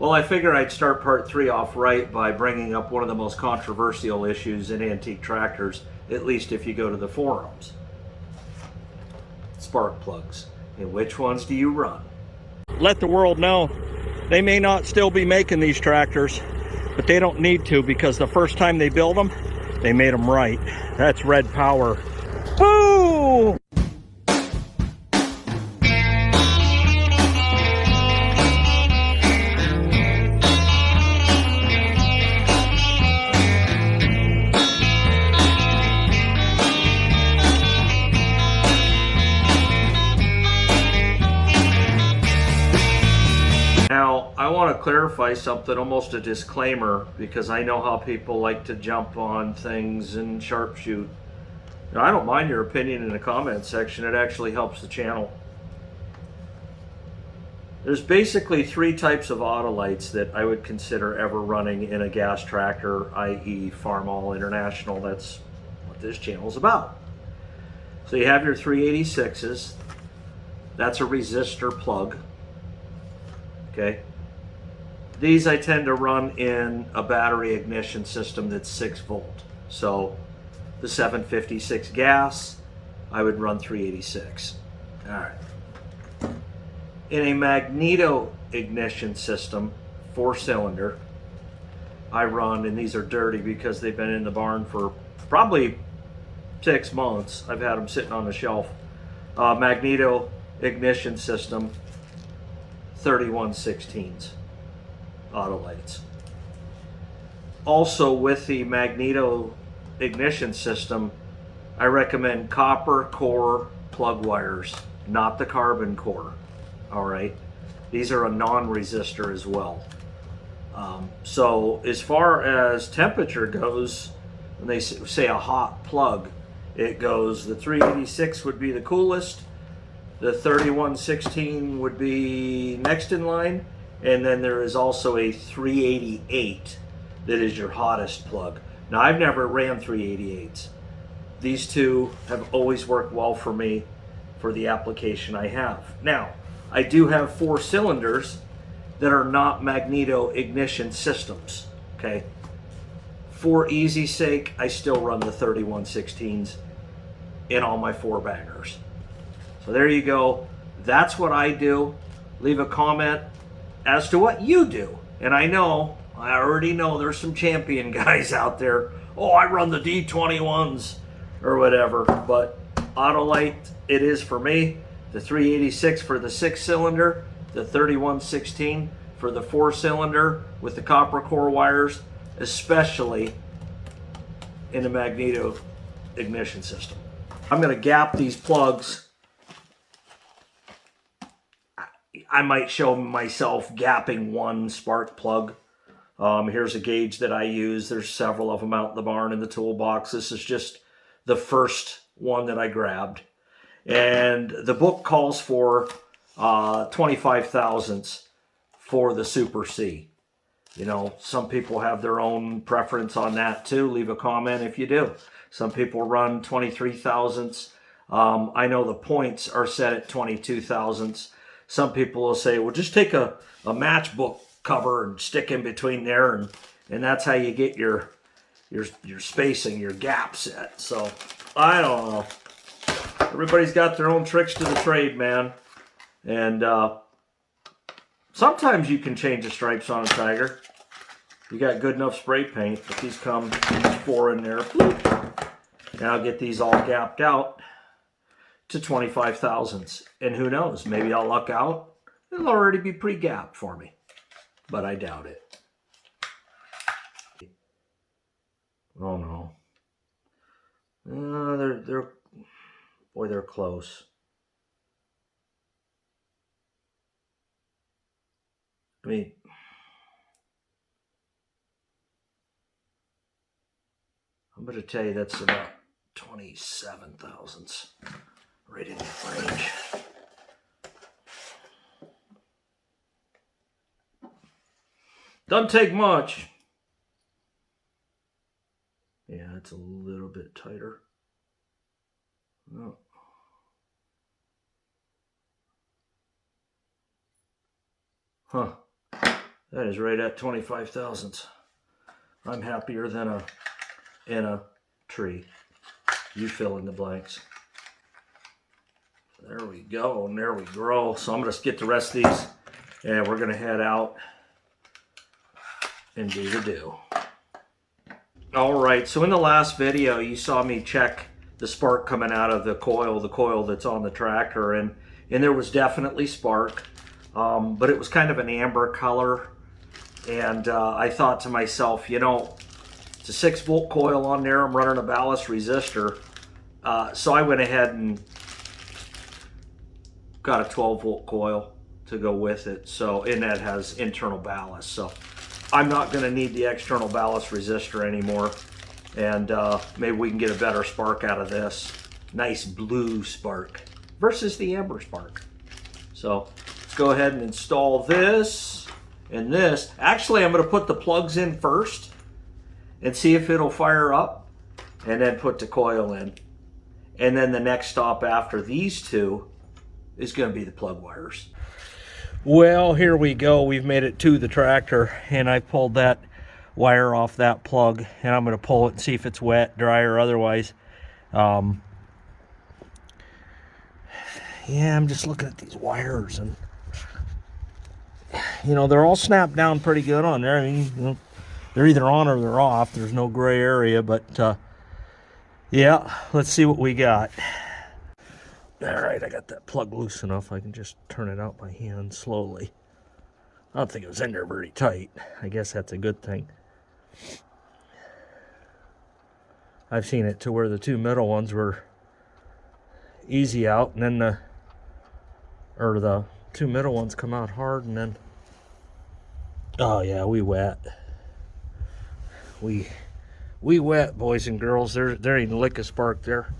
Well, I figure I'd start part 3 off right by bringing up one of the most controversial issues in antique tractors, at least if you go to the forums. Spark plugs. And which ones do you run? Let the world know they may not still be making these tractors, but they don't need to, because the first time they built them, they made them right. That's red power. Woo! Now, I want to clarify something, almost a disclaimer, because I know how people like to jump on things and sharpshoot. Now, I don't mind your opinion in the comment section. It actually helps the channel. There's basically 3 types of Autolites that I would consider ever running in a gas tractor, i.e. Farmall International. That's what this channel is about. So you have your 386s. That's a resistor plug. Okay. These I tend to run in a battery ignition system that's 6 volt. So the 756 gas, I would run 386. All right. In a magneto ignition system, 4-cylinder, I run, and these are dirty because they've been in the barn for probably 6 months. I've had them sitting on the shelf. Magneto ignition system, 3116s, Autolites. Also with the magneto ignition system, I recommend copper core plug wires, not the carbon core. All right, these are a non-resistor as well. So as far as temperature goes, when they say a hot plug, it goes, the 386 would be the coolest, the 3116 would be next in line, and then there is also a 388 that is your hottest plug. Now, I've never ran 388s. These two have always worked well for me for the application I have. Now, I do have 4 cylinders that are not magneto ignition systems, okay? For easy sake, I still run the 3116s in all my 4 bangers. So there you go. That's what I do. Leave a comment as to what you do. And I already know there's some champion guys out there. Oh, I run the D21s or whatever. But Autolite, it is for me. The 386 for the 6-cylinder, the 3116 for the 4-cylinder with the copper core wires, especially in the magneto ignition system. I'm going to gap these plugs. I might show myself gapping one spark plug. Here's a gauge that I use. There's several of them out in the barn in the toolbox. This is just the first one that I grabbed. And the book calls for 25 thousandths for the Super C. You know, some people have their own preference on that too. Leave a comment if you do. Some people run 23 thousandths. I know the points are set at 22 thousandths. Some people will say, well, just take a matchbook cover and stick in between there, and that's how you get your spacing, your gap set. So, I don't know. Everybody's got their own tricks to the trade, man. And sometimes you can change the stripes on a Tiger. You got good enough spray paint, but these come 4 in there. Bloop. And I'll get these all gapped out to 25 thousandths. And who knows, maybe I'll luck out. It'll already be pre-gapped for me. But I doubt it. Oh no. They're close. I mean, I'm going to tell you that's about 27 thousandths. Right in that range. Doesn't take much. Yeah, it's a little bit tighter. Oh. Huh. That is right at 25 thousandths. I'm happier than in a tree. You fill in the blanks. There we go, and there we grow. So I'm gonna get the rest of these, and we're gonna head out and do the do. All right, so in the last video, you saw me check the spark coming out of the coil that's on the tractor, and there was definitely spark, but it was kind of an amber color, and I thought to myself, you know, it's a 6-volt coil on there. I'm running a ballast resistor, so I went ahead and got a 12-volt coil to go with it. So, and that has internal ballast, so I'm not going to need the external ballast resistor anymore, and maybe we can get a better spark out of this. Nice blue spark versus the amber spark. So let's go ahead and install this and this. Actually, I'm going to put the plugs in first and see if it'll fire up, and then put the coil in. And then the next stop after these two is going to be the plug wires. Well, here we go. We've made it to the tractor, and I pulled that wire off that plug, and I'm going to pull it and see if it's wet, dry, or otherwise. Yeah, I'm just looking at these wires, and you know, they're all snapped down pretty good on there. I mean, you know, they're either on or they're off. There's no gray area, but yeah, let's see what we got. All right, I got that plug loose enough. I can just turn it out by hand slowly. I don't think it was in there very tight. I guess that's a good thing. I've seen it to where the two middle ones were easy out, and then the two middle ones come out hard, and then, oh yeah, we wet. We wet, boys and girls. There ain't a lick of spark there.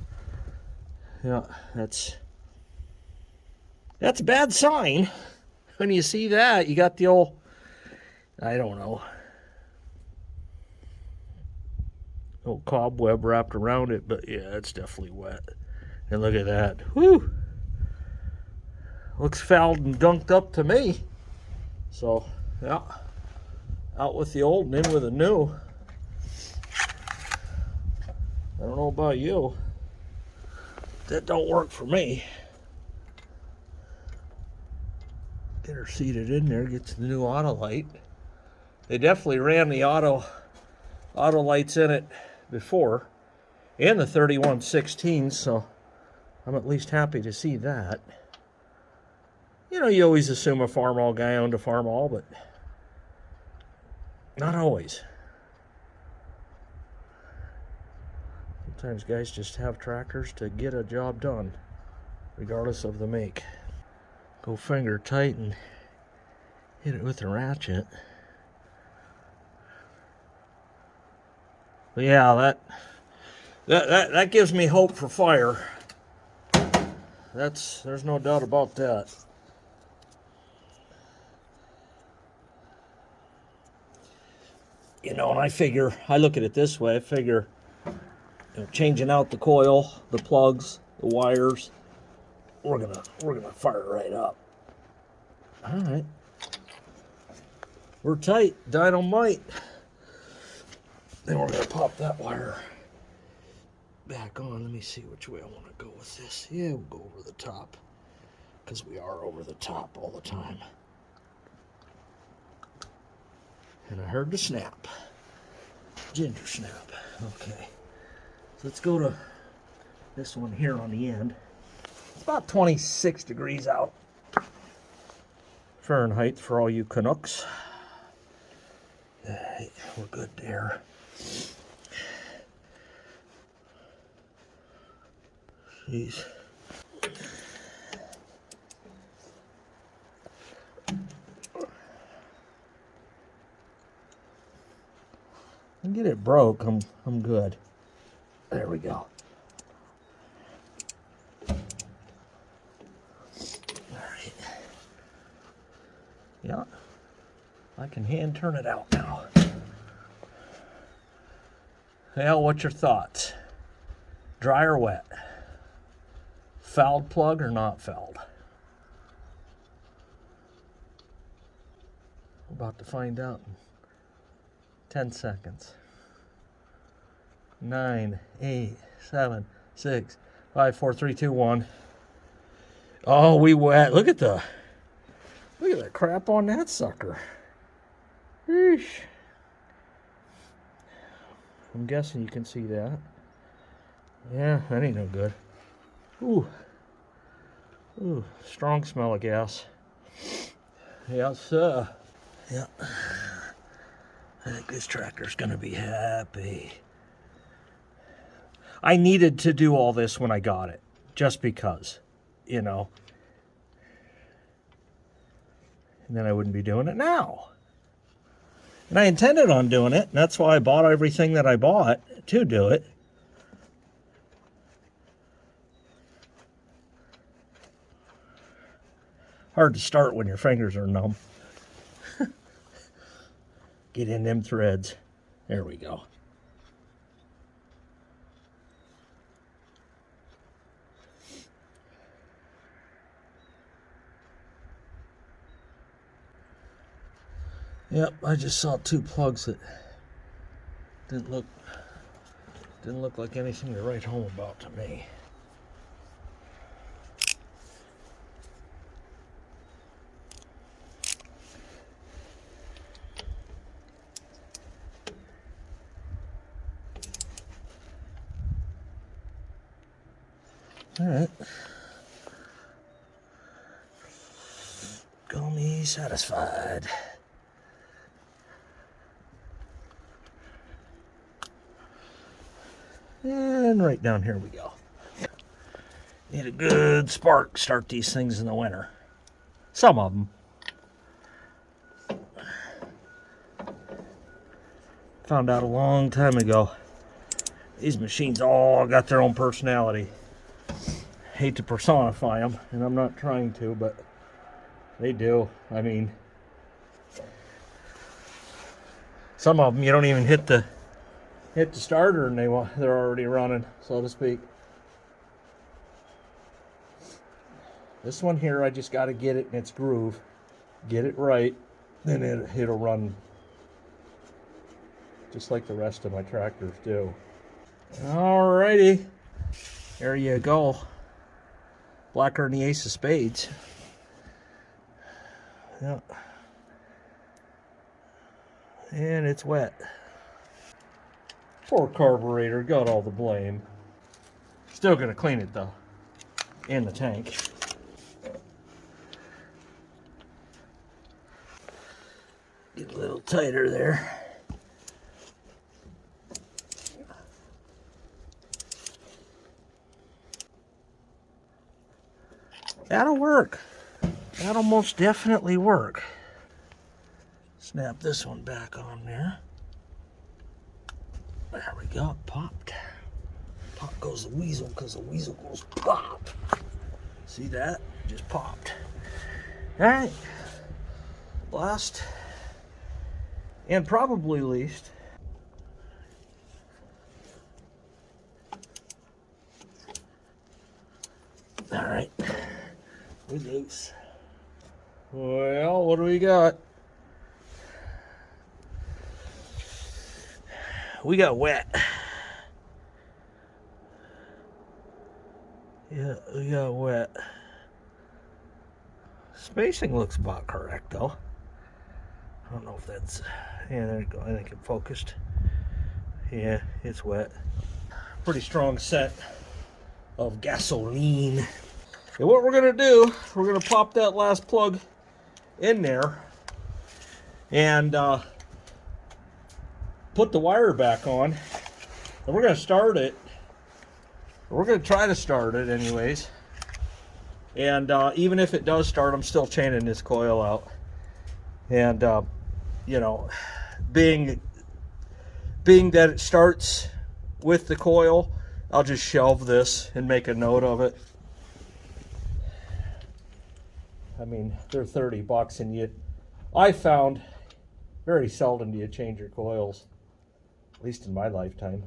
Yeah, that's a bad sign. When you see that, you got the old, I don't know, old cobweb wrapped around it, but yeah, it's definitely wet. And look at that. Whew. Looks fouled and dunked up to me. So, yeah, out with the old and in with the new. I don't know about you. That don't work for me. Get her seated in there, get to the new auto light. They definitely ran the auto lights in it before, and the 3116, so I'm at least happy to see that. You know, you always assume a Farmall guy owned a Farmall, but not always. Sometimes guys just have tractors to get a job done, regardless of the make. Go finger tight and hit it with a ratchet. But yeah, that gives me hope for fire. There's no doubt about that. You know, and I look at it this way. I figure, you know, changing out the coil, the plugs, the wires, we're gonna fire right up. All right, we're tight, dynamite. Then we're gonna pop that wire back on. Let me see which way I want to go with this. Yeah, we'll go over the top, because we are over the top all the time. And I heard the snap. Ginger snap. Okay. So let's go to this one here on the end. It's about 26 degrees out. Fahrenheit for all you Canucks. Alright, we're good there. Jeez. And get it broke, I'm good. There we go. Alright. Yeah. I can hand turn it out now. Well, what's your thoughts? Dry or wet? Fouled plug or not fouled? What about to find out in 10 seconds. 9, 8, 7, 6, 5, 4, 3, 2, 1. Oh, we wet. Look at that crap on that sucker. Eesh. I'm guessing you can see that. Yeah, that ain't no good. Ooh. Ooh, strong smell of gas. Yes, sir. Yeah. I think this tractor's gonna be happy. I needed to do all this when I got it, just because, you know. And then I wouldn't be doing it now. And I intended on doing it, and that's why I bought everything that I bought to do it. Hard to start when your fingers are numb. Get in them threads. There we go. Yep, I just saw 2 plugs that didn't look like anything to write home about to me. All right. Call me satisfied. And right down here we go. Need a good spark to start these things in the winter. Some of them. Found out a long time ago, these machines all got their own personality. Hate to personify them, and I'm not trying to, but they do. I mean, some of them you don't even hit the starter and they're already running, so to speak. This one here, I just got to get it in its groove, get it right, then it'll run just like the rest of my tractors do. Alrighty, there you go. Blacker than the ace of spades. Yeah. And it's wet. Poor carburetor got all the blame. Still gonna clean it though, in the tank. Get a little tighter there. That'll work. That'll most definitely work. Snap this one back on there. There we go, it popped. Pop goes the weasel, because the weasel goes pop. See that? Just popped. All right. Last, and probably least, all right, we're loose. Well, what do we got? We got wet. Yeah, we got wet. Spacing looks about correct though. I don't know if that's, yeah, there you go. I think it focused. Yeah, it's wet. Pretty strong scent of gasoline. And what we're gonna do, we're gonna pop that last plug in there and put the wire back on. And we're gonna start it. We're gonna try to start it anyways. And even if it does start, I'm still chaining this coil out. And you know, being that it starts with the coil, I'll just shelve this and make a note of it. I mean, they're $30 and I found very seldom do you change your coils, at least in my lifetime.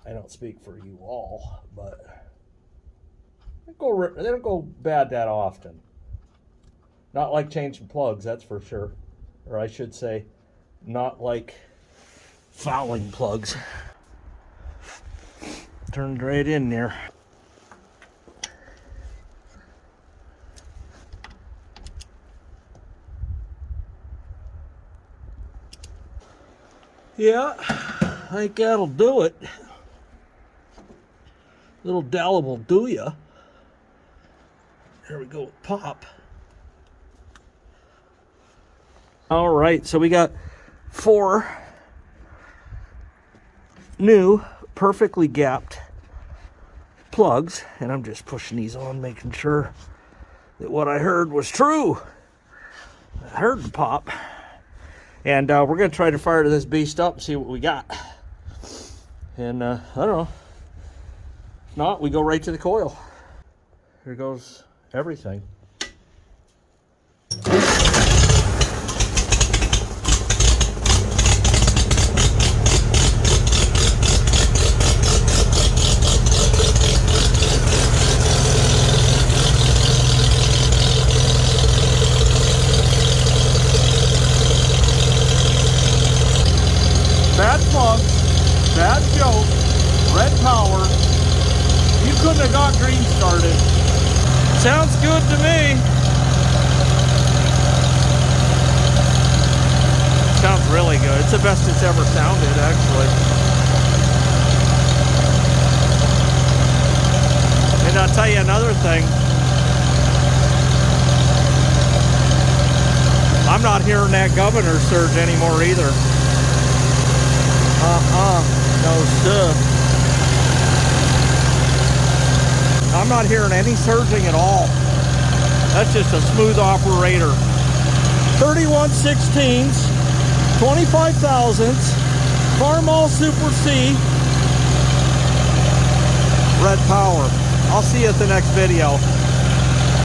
I don't speak for you all, but they don't go bad that often. Not like changing plugs, that's for sure. Or I should say, not like fouling plugs. Turned right in there. Yeah, I think that'll do it. Little dowel will do ya. There we go with pop. All right, so we got 4 new, perfectly gapped plugs, and I'm just pushing these on, making sure that what I heard was true. I heard the pop. And we're going to try to fire this beast up and see what we got. And I don't know. If not, we go right to the coil. Here goes everything. Bad plug, bad joke, red power. You couldn't have got green started. Sounds good to me. Sounds really good. It's the best it's ever sounded, actually. And I'll tell you another thing. I'm not hearing that governor surge anymore either. No sir. I'm not hearing any surging at all. That's just a smooth operator. 31/16, 25 thousandths, Farmall Super C, red power. I'll see you at the next video.